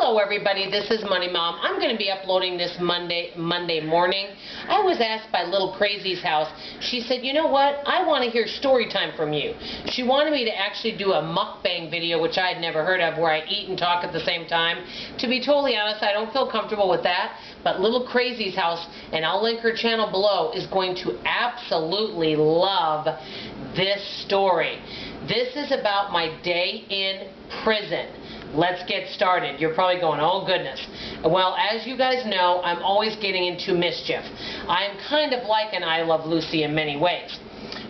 Hello everybody, this is Money Mom. I'm going to be uploading this Monday morning. I was asked by little Crazies' house. She said, you know what, I want to hear story time from you. She wanted me to actually do a mukbang video, which I had never heard of, where I eat and talk at the same time. To be totally honest, I don't feel comfortable with that, but little Crazies' house, and I'll link her channel below, is going to absolutely love this story. This is about my day in prison. Let's get started. You're probably going, oh goodness. Well, as you guys know, I'm always getting into mischief. I'm kind of like an I Love Lucy in many ways.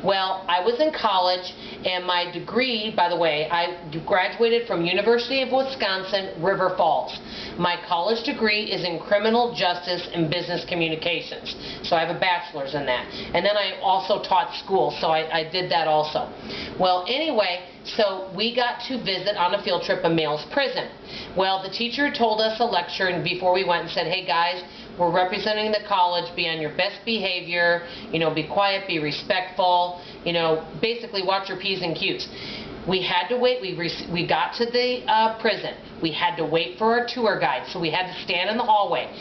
Well, I was in college, and my degree, by the way, I graduated from University of Wisconsin, River Falls. My college degree is in criminal justice and business communications. So I have a bachelor's in that. And then I also taught school, so I did that also. Well, anyway, so we got to visit on a field trip a male's prison. Well, the teacher told us a lecture and before we went and said, hey guys, we're representing the college, be on your best behavior, you know, be quiet, be respectful, you know, basically watch your P's and Q's. We had to wait. We got to the prison. We had to wait for our tour guide, so we had to stand in the hallway.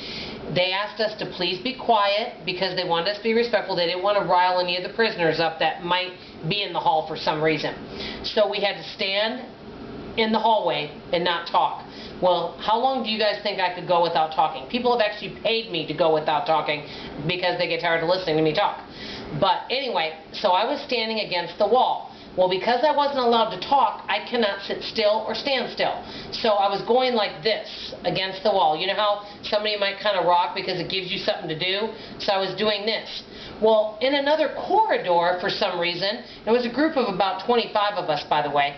They asked us to please be quiet because they wanted us to be respectful. They didn't want to rile any of the prisoners up that might be in the hall for some reason. So we had to stand in the hallway and not talk. Well, how long do you guys think I could go without talking? People have actually paid me to go without talking because they get tired of listening to me talk. But anyway, so I was standing against the wall. Well, because I wasn't allowed to talk, I cannot sit still or stand still. So I was going like this against the wall. You know how somebody might kind of rock because it gives you something to do? So I was doing this. Well, in another corridor, for some reason, there was a group of about 25 of us, by the way,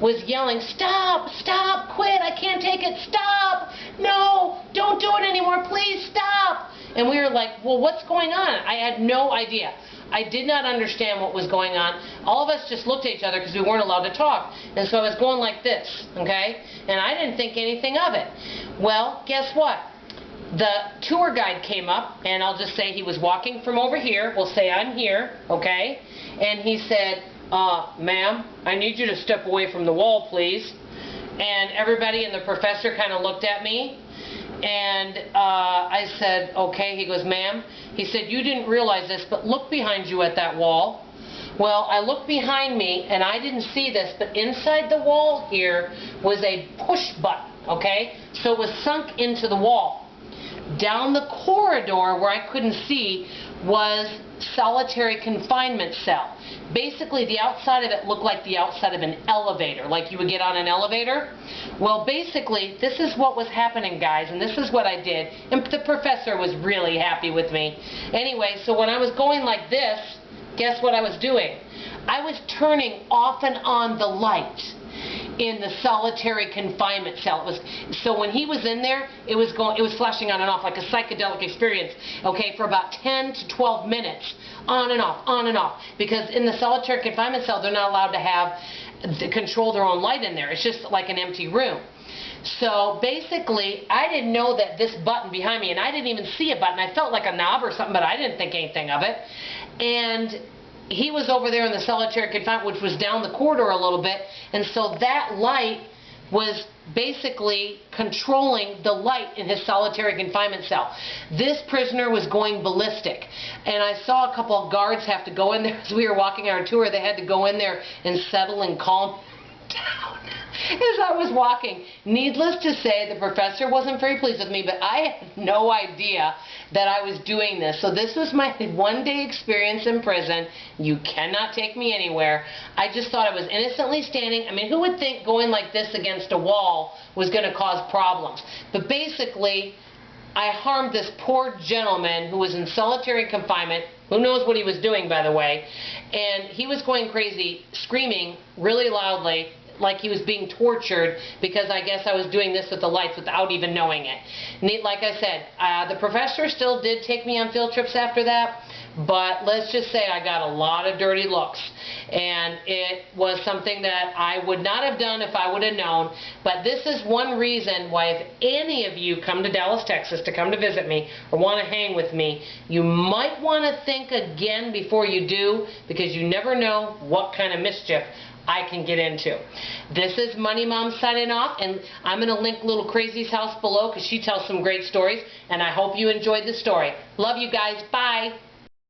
was yelling, stop, stop, quit, I can't take it, stop, no, don't do it anymore, please stop. And we were like, well, what's going on? I had no idea. I did not understand what was going on. All of us just looked at each other because we weren't allowed to talk. And so I was going like this, okay? And I didn't think anything of it. Well, guess what? The tour guide came up, and I'll just say he was walking from over here. We'll say I'm here, okay? And he said, ma'am, I need you to step away from the wall, please. And everybody and the professor kind of looked at me. And I said, okay. He goes, ma'am. He said, you didn't realize this, but look behind you at that wall. Well, I looked behind me, and I didn't see this, but inside the wall here was a push button, okay? So it was sunk into the wall. Down the corridor where I couldn't see was solitary confinement cell. Basically, the outside of it looked like the outside of an elevator, like you would get on an elevator. Well, basically, this is what was happening, guys, and this is what I did. And the professor was really happy with me. Anyway, so when I was going like this, guess what I was doing? I was turning off and on the light in the solitary confinement cell. So when he was in there, it was flashing on and off like a psychedelic experience, okay, for about 10 to 12 minutes, on and off, because in the solitary confinement cell, they're not allowed to control their own light in there. It's just like an empty room. So basically, I didn't know that this button behind me, and I didn't even see a button. I felt like a knob or something, but I didn't think anything of it. And he was over there in the solitary confinement, which was down the corridor a little bit, and so that light was basically controlling the light in his solitary confinement cell. This prisoner was going ballistic, and I saw a couple of guards have to go in there as we were walking our tour. They had to go in there and settle and calm down as I was walking. Needless to say, the professor wasn't very pleased with me, but I had no idea that I was doing this. So this was my one-day experience in prison. You cannot take me anywhere. I just thought I was innocently standing. I mean, who would think going like this against a wall was going to cause problems? But basically, I harmed this poor gentleman who was in solitary confinement. Who knows what he was doing, by the way. And he was going crazy, screaming really loudly, like he was being tortured, because I guess I was doing this with the lights without even knowing it. Like I said, the professor still did take me on field trips after that, but let's just say I got a lot of dirty looks. And it was something that I would not have done if I would have known. But this is one reason why if any of you come to Dallas, Texas to come to visit me or want to hang with me, you might want to think again before you do, because you never know what kind of mischief I can get into. This is Money Mom signing off, and I'm going to link little Crazy's house below because she tells some great stories, and I hope you enjoyed the story. Love you guys. Bye.